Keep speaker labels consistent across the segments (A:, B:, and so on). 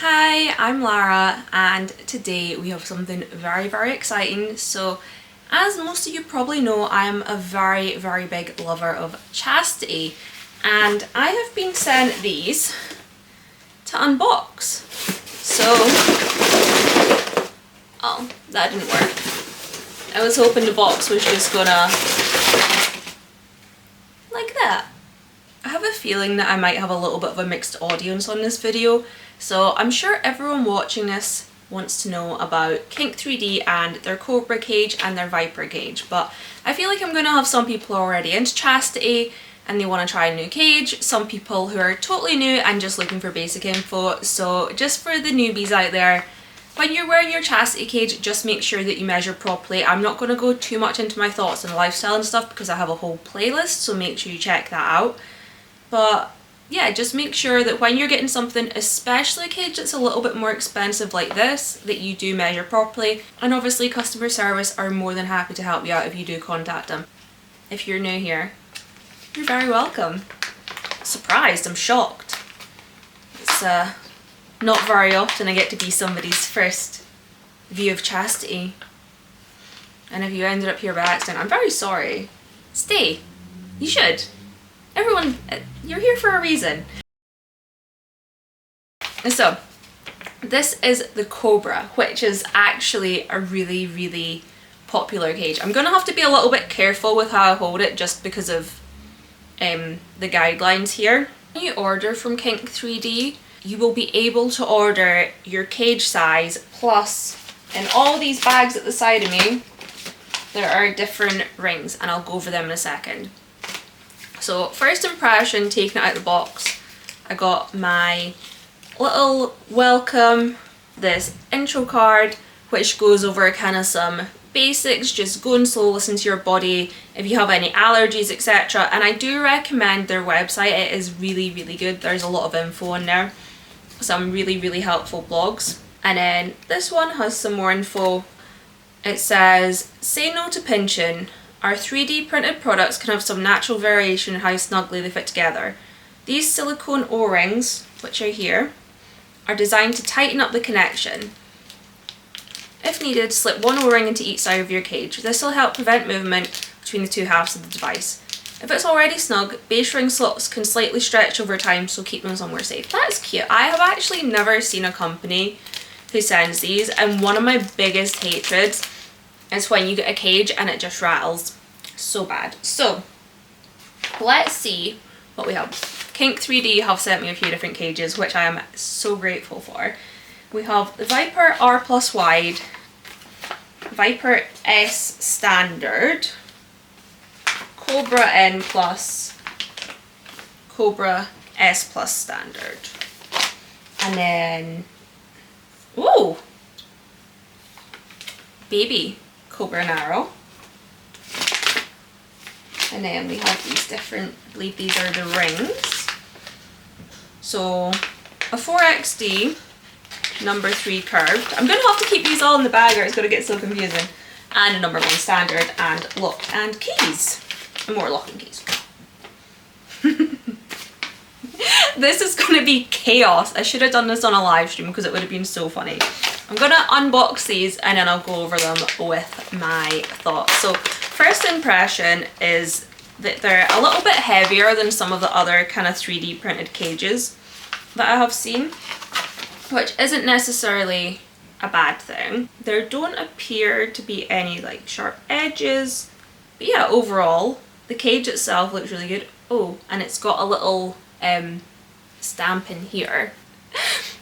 A: Hi, I'm Lara and today we have something very exciting. So as most of you probably know, I am a very big lover of chastity and I have been sent these to unbox. So, oh, that didn't work. I was hoping the box was just gonna, like that. I have a feeling that I might have a little bit of a mixed audience on this video, so I'm sure everyone watching this wants to know about Kink3d and their Cobra cage and their Viper cage, but I feel like I'm going to have some people already into chastity and they want to try a new cage, some people who are totally new and just looking for basic info. So just for the newbies out there, when you're wearing your chastity cage, just make sure that you measure properly. I'm not going to go too much into my thoughts on lifestyle and stuff because I have a whole playlist, so make sure you check that out. But yeah, just make sure that when you're getting something, especially a cage that's a little bit more expensive like this, that you do measure properly. And obviously customer service are more than happy to help you out if you do contact them. If you're new here, you're very welcome. Surprised, I'm shocked. It's not very often I get to be somebody's first view of chastity. And if you ended up here by accident, I'm very sorry. Stay. You should. Everyone, you're here for a reason. So, this is the Cobra, which is actually a really popular cage. I'm gonna have to be a little bit careful with how I hold it just because of the guidelines here. When you order from Kink3d, you will be able to order your cage size plus in all these bags at the side of me, there are different rings and I'll go over them in a second. So first impression, taking it out of the box, I got my little welcome, this intro card, which goes over kind of some basics, just going slow, listen to your body, if you have any allergies, etc. And I do recommend their website, it is really good. There's a lot of info on there, some really helpful blogs. And then this one has some more info. It says, say no to pinching. Our 3D printed products can have some natural variation in how snugly they fit together. These silicone O-rings, which are here, are designed to tighten up the connection. If needed, slip one O-ring into each side of your cage. This will help prevent movement between the two halves of the device. If it's already snug, base ring slots can slightly stretch over time, so keep them somewhere safe. That's cute. I have actually never seen a company who sends these, and one of my biggest hatreds is when you get a cage and it just rattles so bad. So let's see what we have. Kink3d have sent me a few different cages, which I am so grateful for. We have the Viper R plus wide, Viper S standard, Cobra N plus, Cobra S plus standard, and then ooh, baby Cobra Narrow. And then we have these different, I believe these are the rings. So a 4XD, number 3 curved. I'm going to have to keep these all in the bag or it's going to get so confusing. And a number 1 standard and lock and keys. And more lock and keys. This is going to be chaos. I should have done this on a live stream because it would have been so funny. I'm going to unbox these and then I'll go over them with my thoughts. So first impression is that they're a little bit heavier than some of the other kind of 3D printed cages that I have seen, which isn't necessarily a bad thing. There don't appear to be any like sharp edges, but yeah, overall the cage itself looks really good. Oh, and it's got a little stamp in here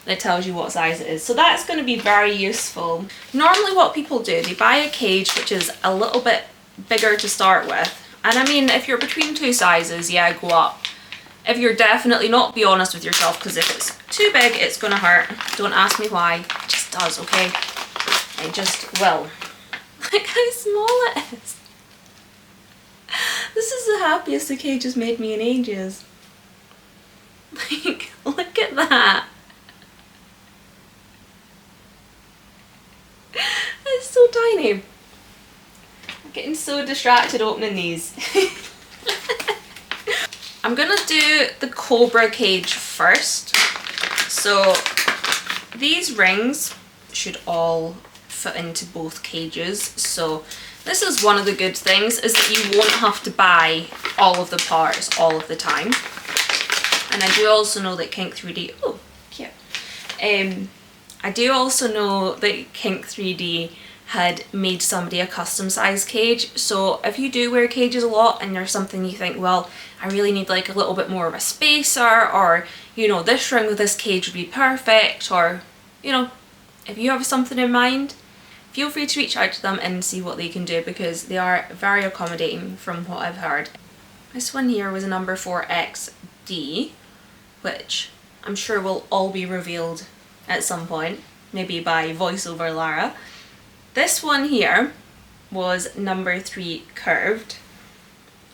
A: that tells you what size it is, so that's going to be very useful. Normally what people do, they buy a cage which is a little bit bigger to start with, and I mean if you're between two sizes, yeah, go up. If you're definitely not, be honest with yourself, because if it's too big it's going to hurt. Don't ask me why, it just does, okay? It just will. Like how small it is. This is the happiest the cage has made me in ages. Like, look at that. It's so tiny. I'm getting so distracted opening these. I'm gonna do the Cobra cage first. So these rings should all fit into both cages, so this is one of the good things, is that you won't have to buy all of the parts all of the time. And I do also know that Kink3d, oh cute, I do also know that Kink3d had made somebody a custom size cage, so if you do wear cages a lot and there's something you think, well, I really need like a little bit more of a spacer, or you know, this ring with this cage would be perfect, or you know, if you have something in mind, feel free to reach out to them and see what they can do, because they are very accommodating from what I've heard. This one here was a number 4XD, which I'm sure will all be revealed at some point, maybe by voiceover Lara. This one here was number 3 curved,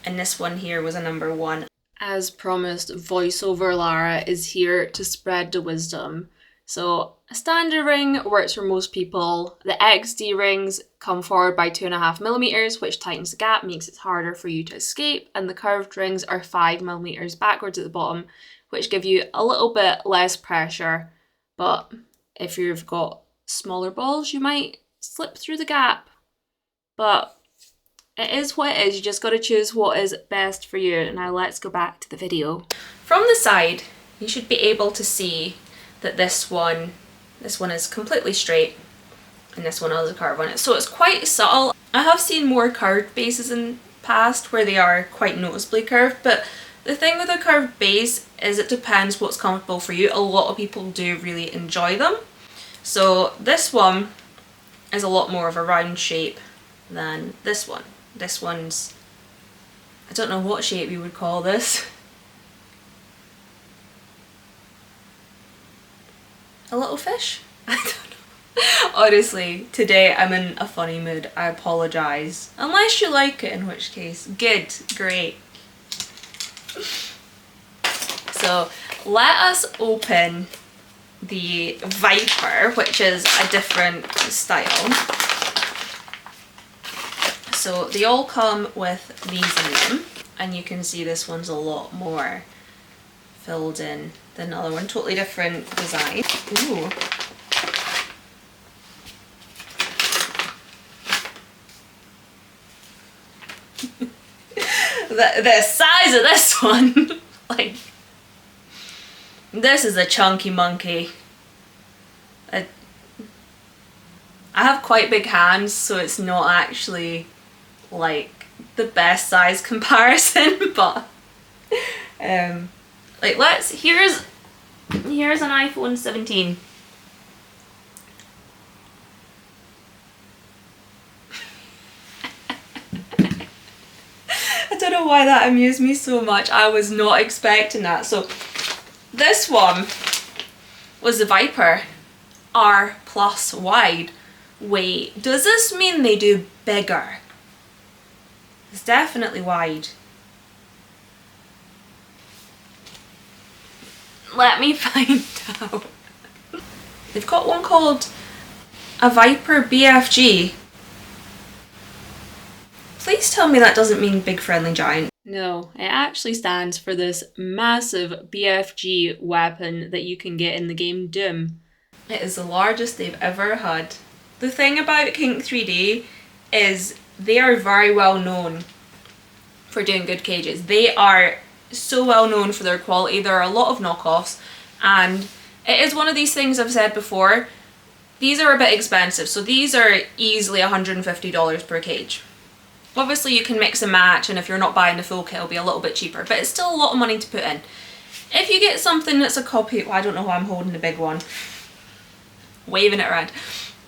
A: and this one here was a number 1. As promised, voiceover Lara is here to spread the wisdom. So a standard ring works for most people. The XD rings come forward by 2.5mm, which tightens the gap, makes it harder for you to escape, and the curved rings are 5mm backwards at the bottom, which give you a little bit less pressure, but if you've got smaller balls, you might slip through the gap. But it is what it is, you just got to choose what is best for you. Now let's go back to the video. From the side, you should be able to see that this one is completely straight and this one has a curve on it, so it's quite subtle. I have seen more curved bases in the past where they are quite noticeably curved, but the thing with a curved base is it depends what's comfortable for you. A lot of people do really enjoy them, so this one is a lot more of a round shape than this one. This one's, I don't know what shape you would call this. A little fish? I don't know. Honestly, today I'm in a funny mood. I apologise. Unless you like it, in which case, good, great. So let us open the Viper, which is a different style. So they all come with these in them, and you can see this one's a lot more filled in than the other one, totally different design. Ooh. the size of this one, like, this is a chunky monkey. I have quite big hands, so it's not actually like the best size comparison, but like, here's an iPhone 17. I don't know why that amused me so much. I was not expecting that. So this one was the Viper R+ wide. Wait, does this mean they do bigger? It's definitely wide. Let me find out. They've got one called a Viper BFG. Please tell me that doesn't mean Big Friendly Giant. No, it actually stands for this massive BFG weapon that you can get in the game Doom. It is the largest they've ever had. The thing about Kink3d is they are very well known for doing good cages. They are so well known for their quality. There are a lot of knockoffs, and it is one of these things I've said before, these are a bit expensive, so these are easily $150 per cage. Obviously you can mix and match, and if you're not buying the full kit it'll be a little bit cheaper, but it's still a lot of money to put in. If you get something that's a copy, well, I don't know why I'm holding the big one, waving it around,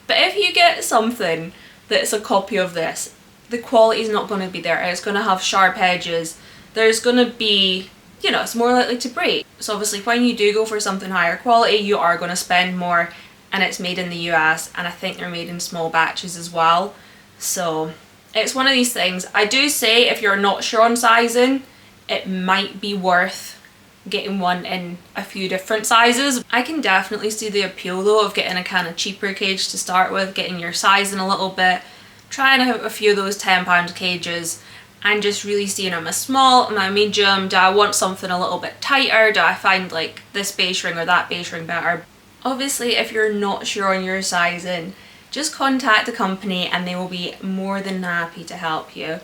A: but if you get something that's a copy of this, the quality is not going to be there. It's going to have sharp edges. There's going to be, you know, it's more likely to break. So obviously when you do go for something higher quality, you are going to spend more, and it's made in the US, and I think they're made in small batches as well. So it's one of these things. I do say if you're not sure on sizing, it might be worth getting one in a few different sizes. I can definitely see the appeal though of getting a kind of cheaper cage to start with, getting your sizing a little bit, trying out a few of those £10 cages, and just really seeing am I small, am I medium, do I want something a little bit tighter, do I find like this base ring or that base ring better. Obviously, if you're not sure on your sizing, just contact the company and they will be more than happy to help you.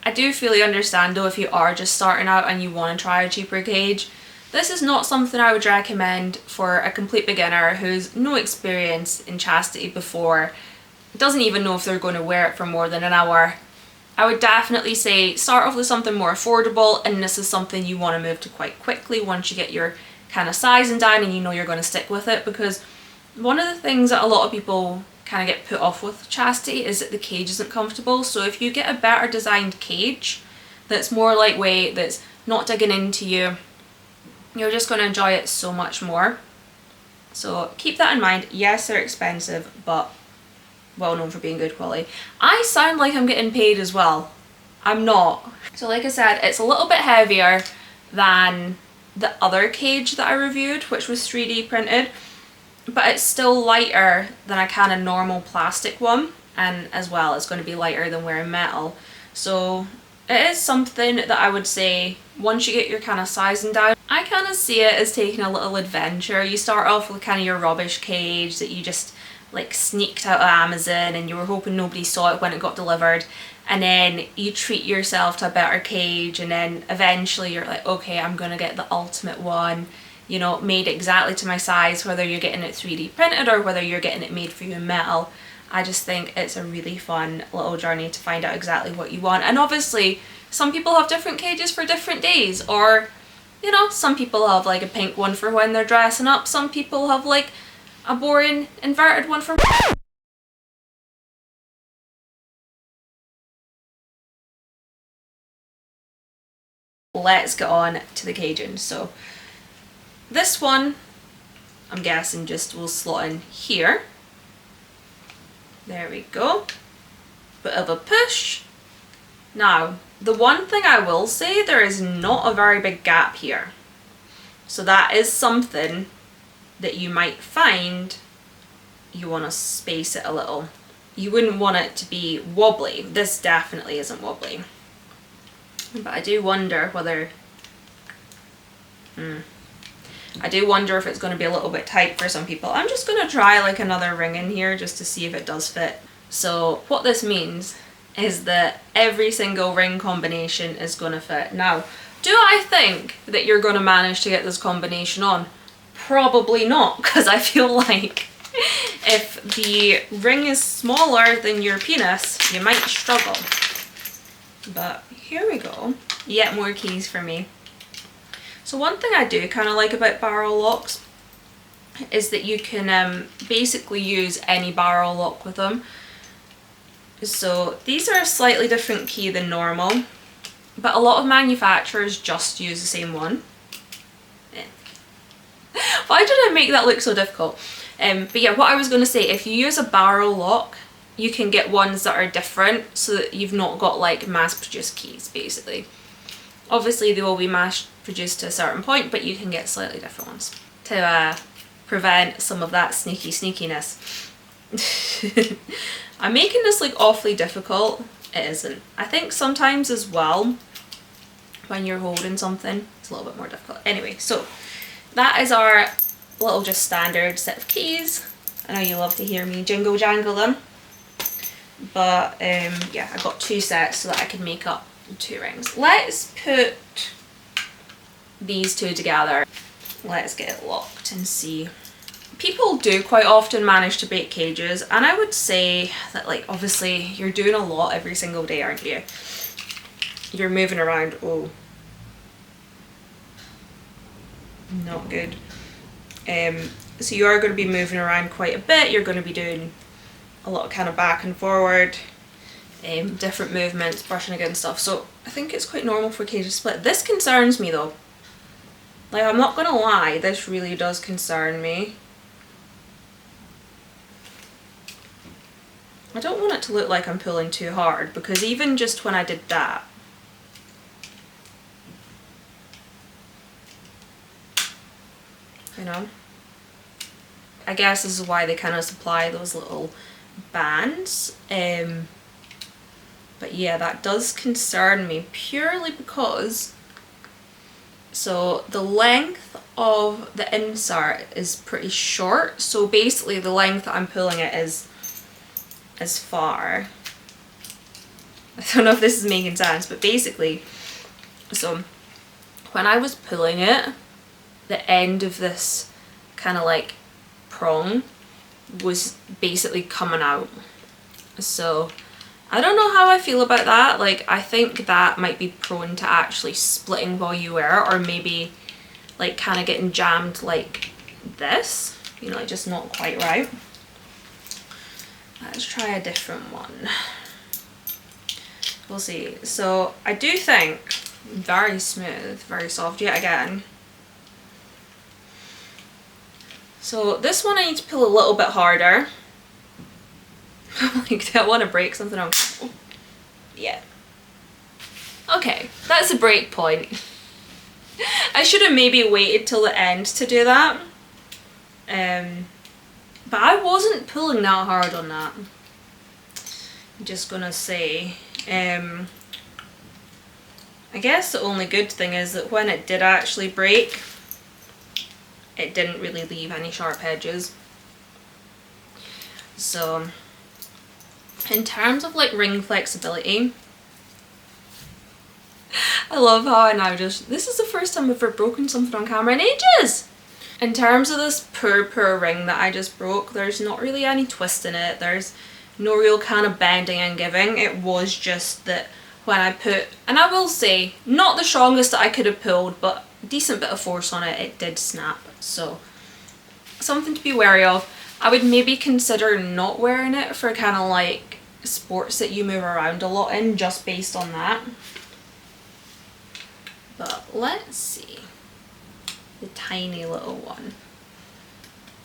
A: I do fully understand though if you are just starting out and you want to try a cheaper cage. This is not something I would recommend for a complete beginner who's no experience in chastity before, doesn't even know if they're going to wear it for more than an hour. I would definitely say start off with something more affordable, and this is something you want to move to quite quickly once you get your kind of sizing down and you know you're going to stick with it, because one of the things that a lot of people kind of get put off with chastity is that the cage isn't comfortable. So if you get a better designed cage that's more lightweight, that's not digging into you, you're just going to enjoy it so much more. So keep that in mind. Yes, they're expensive, but well known for being good quality. I sound like I'm getting paid as well. I'm not. So like I said, it's a little bit heavier than the other cage that I reviewed, which was 3D printed, but it's still lighter than a kind of normal plastic one, and as well it's going to be lighter than wearing metal. So it is something that I would say once you get your kind of sizing down, I kind of see it as taking a little adventure. You start off with kind of your rubbish cage that you just like sneaked out of Amazon and you were hoping nobody saw it when it got delivered, and then you treat yourself to a better cage, and then eventually you're like, okay, I'm gonna get the ultimate one, you know, made exactly to my size, whether you're getting it 3D printed or whether you're getting it made for you in metal. I just think it's a really fun little journey to find out exactly what you want. And obviously some people have different cages for different days, or you know, some people have like a pink one for when they're dressing up, some people have like a boring inverted one for let's get on to the caging. So this one I'm guessing just will slot in here. There we go. Bit of a push. Now the one thing I will say, there is not a very big gap here, so that is something that you might find you want to space it a little. You wouldn't want it to be wobbly. This definitely isn't wobbly, but I do wonder whether I do wonder if it's going to be a little bit tight for some people. I'm just going to try like another ring in here just to see if it does fit. So what this means is that every single ring combination is going to fit. Now, do I think that you're going to manage to get this combination on? Probably not, because I feel like if the ring is smaller than your penis, you might struggle. But here we go. Yet more keys for me. So one thing I do kind of like about barrel locks is that you can basically use any barrel lock with them. So these are a slightly different key than normal, but a lot of manufacturers just use the same one. Why did I make that look so difficult? But yeah, what I was going to say, if you use a barrel lock, you can get ones that are different so that you've not got like mass-produced keys, basically. Obviously they will be mass-produced to a certain point, but you can get slightly different ones to prevent some of that sneaky sneakiness. I'm making this like awfully difficult. It isn't. I think sometimes as well, when you're holding something, it's a little bit more difficult. Anyway, so that is our little just standard set of keys. I know you love to hear me jingle jangle them, but yeah, I got 2 sets so that I can make up 2 rings. Let's put these 2 together. Let's get it locked and see. People do quite often manage to break cages, and I would say that like obviously you're doing a lot every single day, aren't you? You're moving around. Oh, not good. So you are going to be moving around quite a bit. You're going to be doing a lot of kind of back and forward, different movements, brushing against stuff. So I think it's quite normal for cages to split. This concerns me though. Like, I'm not going to lie, this really does concern me. I don't want it to look like I'm pulling too hard, because even just when I did that, you know, I guess this is why they kind of supply those little bands. But yeah, that does concern me purely because So the length of the insert is pretty short, so basically the length that I'm pulling it is as far. I don't know if this is making sense, but basically, so when I was pulling it, the end of this kind of like prong was basically coming out. So I don't know how I feel about that. Like, I think that might be prone to actually splitting while you wear it, or maybe like kind of getting jammed like this, you know, like just not quite right. Let's try a different one. We'll see. So I do think very smooth, very soft yet again. So this one I need to pull a little bit harder. Like, do I want to break something else? Yeah. Okay, that's a break point. I should have maybe waited till the end to do that. But I wasn't pulling that hard on that. I'm just gonna say. I guess the only good thing is that when it did actually break, it didn't really leave any sharp edges. So in terms of like ring flexibility, I love how I now just, this is the first time I've ever broken something on camera in ages! In terms of this poor ring that I just broke, there's not really any twist in it, there's no real kind of bending and giving. It was just that when I put, and I will say, not the strongest that I could have pulled, but a decent bit of force on it, it did snap. So something to be wary of. I would maybe consider not wearing it for kind of like sports that you move around a lot in, just based on that. But let's see the tiny little one.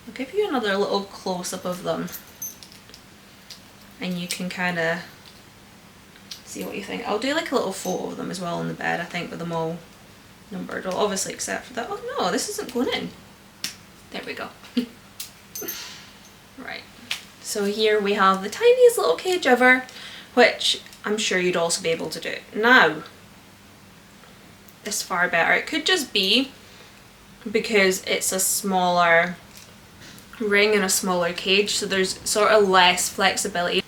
A: I'll give you another little close-up of them and you can kind of see what you think. I'll do like a little photo of them as well on the bed, I think, with them all numbered, well, obviously except for that. Oh no, this isn't going in. There we go. Right, so here we have the tiniest little cage ever, which I'm sure you'd also be able to do. Now, it's far better. It could just be because it's a smaller ring and a smaller cage, so there's sort of less flexibility.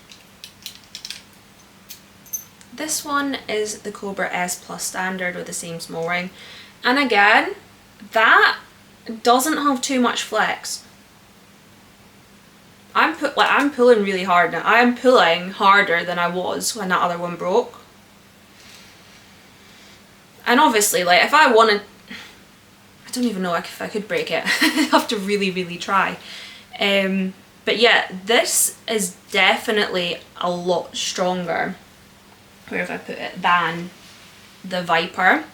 A: This one is the Cobra S Plus standard with the same small ring, and again, that doesn't have too much flex. I'm pulling really hard now. I'm pulling harder than I was when that other one broke. And obviously, like, if I wanted, I don't even know if I could break it. I'd have to really try. But yeah, this is definitely a lot stronger, where if I put it, than the Viper.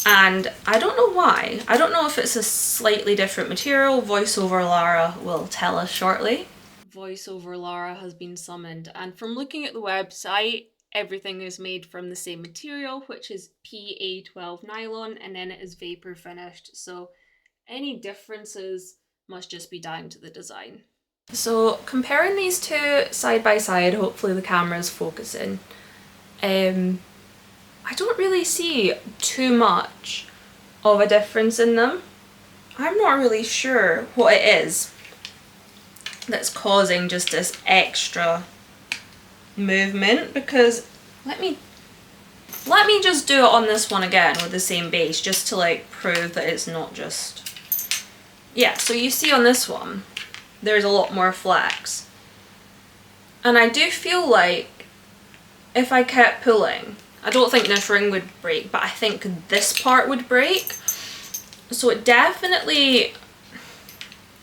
A: And I don't know why. I don't know if it's a slightly different material. VoiceOver Lara will tell us shortly. VoiceOver Lara has been summoned, and from looking at the website, everything is made from the same material, which is PA12 nylon, and then it is vapor finished. So any differences must just be down to the design. So comparing these two side by side, hopefully the camera's focusing. I don't really see too much of a difference in them. I'm not really sure what it is that's causing just this extra movement, because let me just do it on this one again with the same base, just to like prove that it's not just, yeah. So you see on this one there's a lot more flex, and I do feel like if I kept pulling, I don't think this ring would break, but I think this part would break. So it definitely,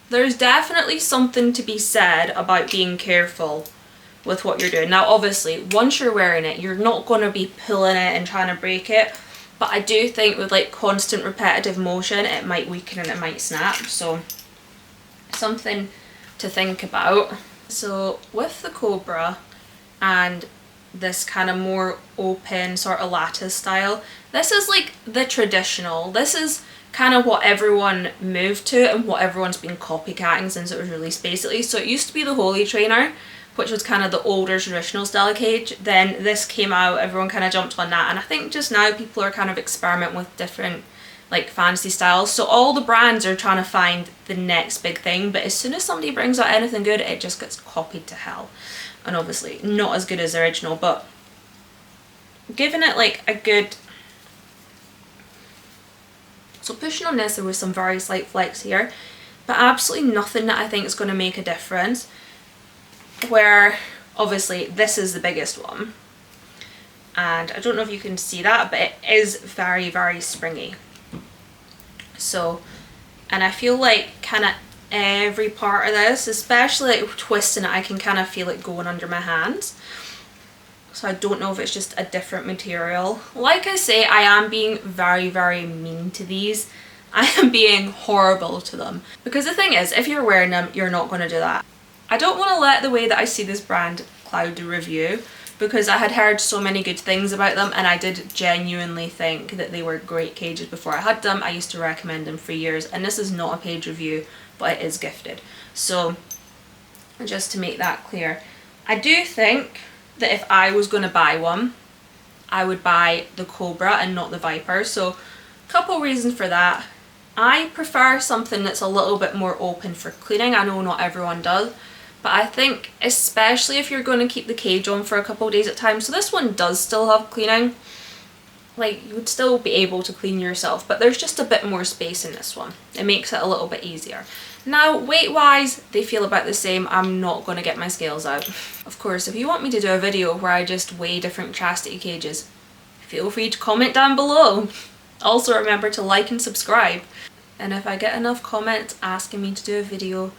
A: there's definitely something to be said about being careful with what you're doing. Now obviously, once you're wearing it, you're not going to be pulling it and trying to break it, but I do think with like constant repetitive motion, it might weaken and it might snap. So something to think about. So with the Cobra and this kind of more open sort of lattice style, this is like the traditional, this is kind of what everyone moved to and what everyone's been copycatting since it was released basically. So it used to be the Holy Trainer, which was kind of the older traditional style cage. Then this came out, everyone kind of jumped on that, and I think just now people are kind of experimenting with different like fantasy styles. So all the brands are trying to find the next big thing, but as soon as somebody brings out anything good, it just gets copied to hell. And obviously not as good as the original, but giving it like a good... So pushing on this, there was some very slight flex here, but absolutely nothing that I think is going to make a difference. Where obviously this is the biggest one, and I don't know if you can see that, but it is very, very springy. So, and I feel like kind of every part of this, especially like twisting it, I can kind of feel it going under my hands. So I don't know if it's just a different material. Like I say, I am being very, very mean to these. I am being horrible to them. Because the thing is, if you're wearing them, you're not going to do that. I don't want to let the way that I see this brand cloud the review, because I had heard so many good things about them, and I did genuinely think that they were great cages before I had them. I used to recommend them for years, and this is not a paid review, but it is gifted. So just to make that clear, I do think that if I was going to buy one, I would buy the Cobra and not the Viper. So a couple reasons for that. I prefer something that's a little bit more open for cleaning. I know not everyone does, but I think especially if you're going to keep the cage on for a couple of days at a time, so this one does still have cleaning, like you would still be able to clean yourself, but there's just a bit more space in this one. It makes it a little bit easier. Now, weight wise, they feel about the same. I'm not going to get my scales out. Of course, if you want me to do a video where I just weigh different chastity cages, feel free to comment down below. Also remember to like and subscribe. And if I get enough comments asking me to do a video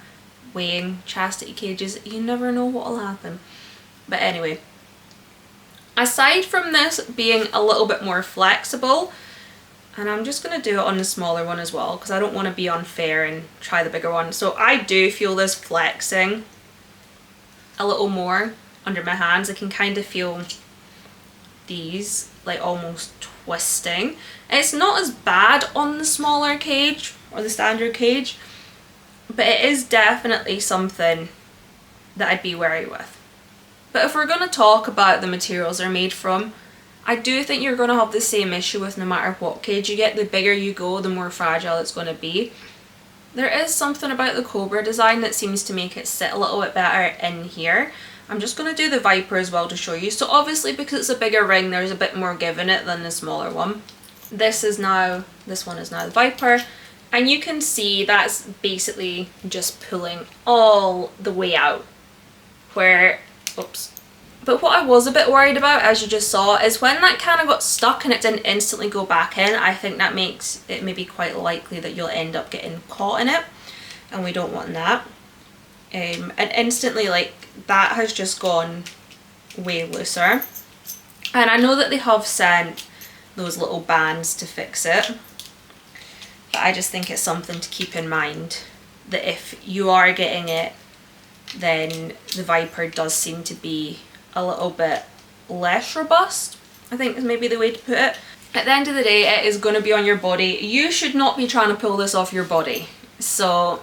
A: weighing chastity cages, you never know what will happen. But anyway, aside from this being a little bit more flexible, and I'm just going to do it on the smaller one as well, because I don't want to be unfair and try the bigger one. So I do feel this flexing a little more under my hands. I can kind of feel these like almost twisting. It's not as bad on the smaller cage or the standard cage, but it is definitely something that I'd be wary with. But if we're going to talk about the materials they're made from, I do think you're going to have the same issue with no matter what cage you get. The bigger you go, the more fragile it's going to be. There is something about the Cobra design that seems to make it sit a little bit better in here. I'm just going to do the Viper as well to show you. So obviously because it's a bigger ring, there's a bit more give in it than the smaller one. This one is now the Viper. And you can see that's basically just pulling all the way out. Where, oops. But what I was a bit worried about, as you just saw, is when that kind of got stuck and it didn't instantly go back in, I think that makes it maybe quite likely that you'll end up getting caught in it. And we don't want that. And instantly, like, that has just gone way looser. And I know that they have sent those little bands to fix it, but I just think it's something to keep in mind, that if you are getting it, then the Viper does seem to be a little bit less robust, I think is maybe the way to put it. At the end of the day, it is going to be on your body. You should not be trying to pull this off your body, so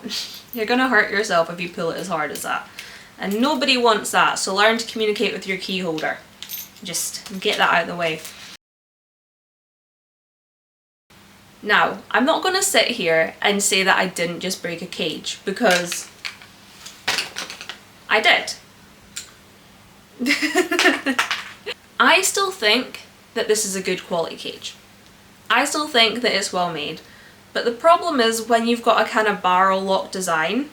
A: you're going to hurt yourself if you pull it as hard as that, and nobody wants that. So learn to communicate with your key holder. Just get that out of the way. Now, I'm not going to sit here and say that I didn't just break a cage, because I did. I still think that this is a good quality cage. I still think that it's well made. But the problem is when you've got a kind of barrel lock design,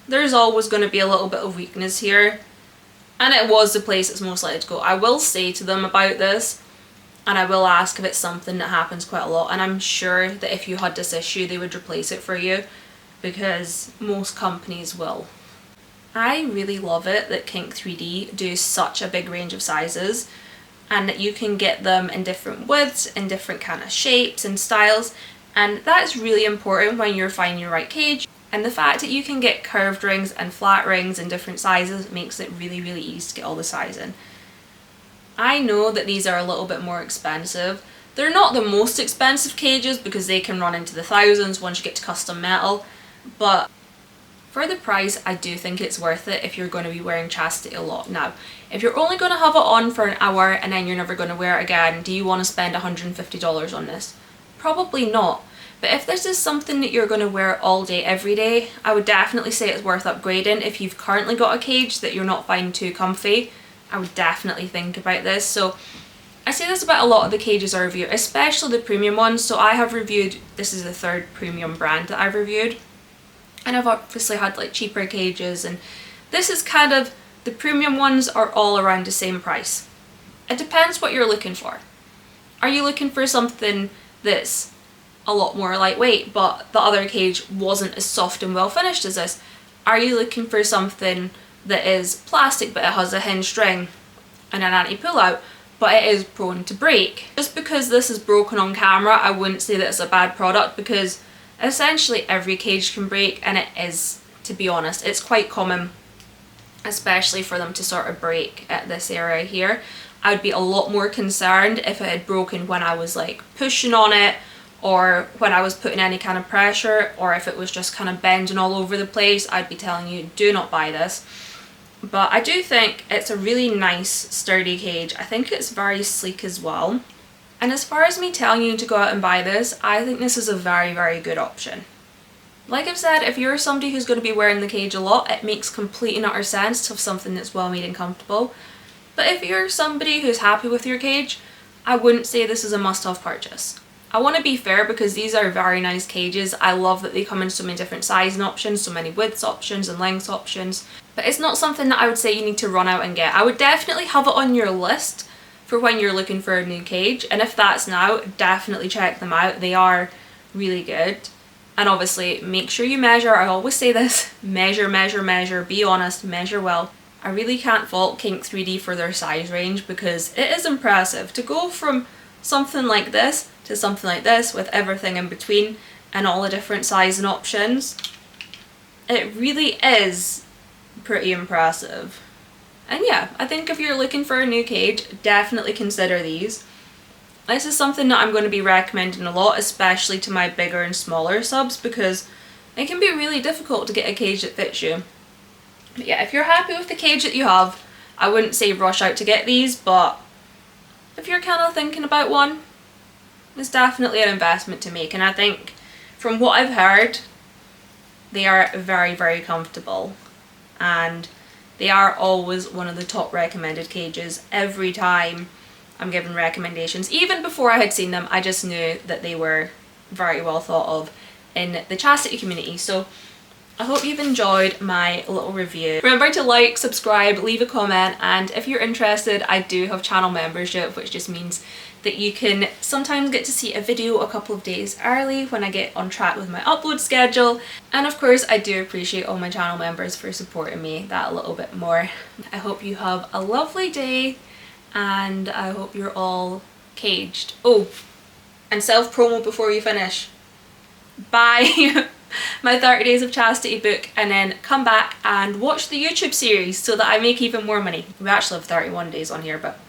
A: there's always going to be a little bit of weakness here. And it was the place it's most likely to go. I will say to them about this, and I will ask if it's something that happens quite a lot. And I'm sure that if you had this issue, they would replace it for you, because most companies will. I really love it that Kink3d do such a big range of sizes, and that you can get them in different widths, in different kind of shapes and styles, and that's really important when you're finding your right cage. And the fact that you can get curved rings and flat rings in different sizes makes it really, really easy to get all the size in. I know that these are a little bit more expensive. They're not the most expensive cages because they can run into the thousands once you get to custom metal, but for the price, I do think it's worth it if you're going to be wearing chastity a lot. Now, if you're only going to have it on for an hour and then you're never going to wear it again, do you want to spend $150 on this? Probably not. But if this is something that you're going to wear all day, every day, I would definitely say it's worth upgrading. If you've currently got a cage that you're not finding too comfy, I would definitely think about this. So I say this about a lot of the cages I review, especially the premium ones. So I have reviewed, this is the third premium brand that I've reviewed. And I've obviously had like cheaper cages, and this is kind of, the premium ones are all around the same price. It depends what you're looking for. Are you looking for something that's a lot more lightweight, but the other cage wasn't as soft and well finished as this? Are you looking for something that is plastic but it has a hinge string and an anti-pull-out, but it is prone to break? Just because this is broken on camera, I wouldn't say that it's a bad product, because essentially every cage can break, and it is, to be honest, it's quite common, especially for them to sort of break at this area here. I would be a lot more concerned if it had broken when I was like pushing on it, or when I was putting any kind of pressure, or if it was just kind of bending all over the place. I'd be telling you, do not buy this. But I do think it's a really nice sturdy cage. I think it's very sleek as well. And as far as me telling you to go out and buy this, I think this is a very, very good option. Like I've said, if you're somebody who's going to be wearing the cage a lot, it makes complete and utter sense to have something that's well made and comfortable. But if you're somebody who's happy with your cage, I wouldn't say this is a must-have purchase. I want to be fair, because these are very nice cages. I love that they come in so many different sizing options, so many widths options and lengths options. But it's not something that I would say you need to run out and get. I would definitely have it on your list for when you're looking for a new cage. And if that's now, definitely check them out. They are really good. And obviously make sure you measure. I always say this, measure, measure, measure, be honest, measure well. I really can't fault Kink3d for their size range, because it is impressive to go from something like this to something like this with everything in between and all the different sizing options. It really is pretty impressive. And yeah, I think if you're looking for a new cage, definitely consider these. This is something that I'm going to be recommending a lot, especially to my bigger and smaller subs, because it can be really difficult to get a cage that fits you. But yeah, if you're happy with the cage that you have, I wouldn't say rush out to get these, but if you're kind of thinking about one, it's definitely an investment to make. And I think from what I've heard, they are very, very comfortable, and they are always one of the top recommended cages every time I'm giving recommendations. Even before I had seen them, I just knew that they were very well thought of in the chastity community. So I hope you've enjoyed my little review. Remember to like, subscribe, leave a comment, and if you're interested, I do have channel membership, which just means that you can sometimes get to see a video a couple of days early when I get on track with my upload schedule. And of course, I do appreciate all my channel members for supporting me that a little bit more. I hope you have a lovely day, and I hope you're all caged. Oh, and self-promo before you finish. Buy my 30 Days of Chastity book, and then come back and watch the YouTube series so that I make even more money. We actually have 31 days on here, but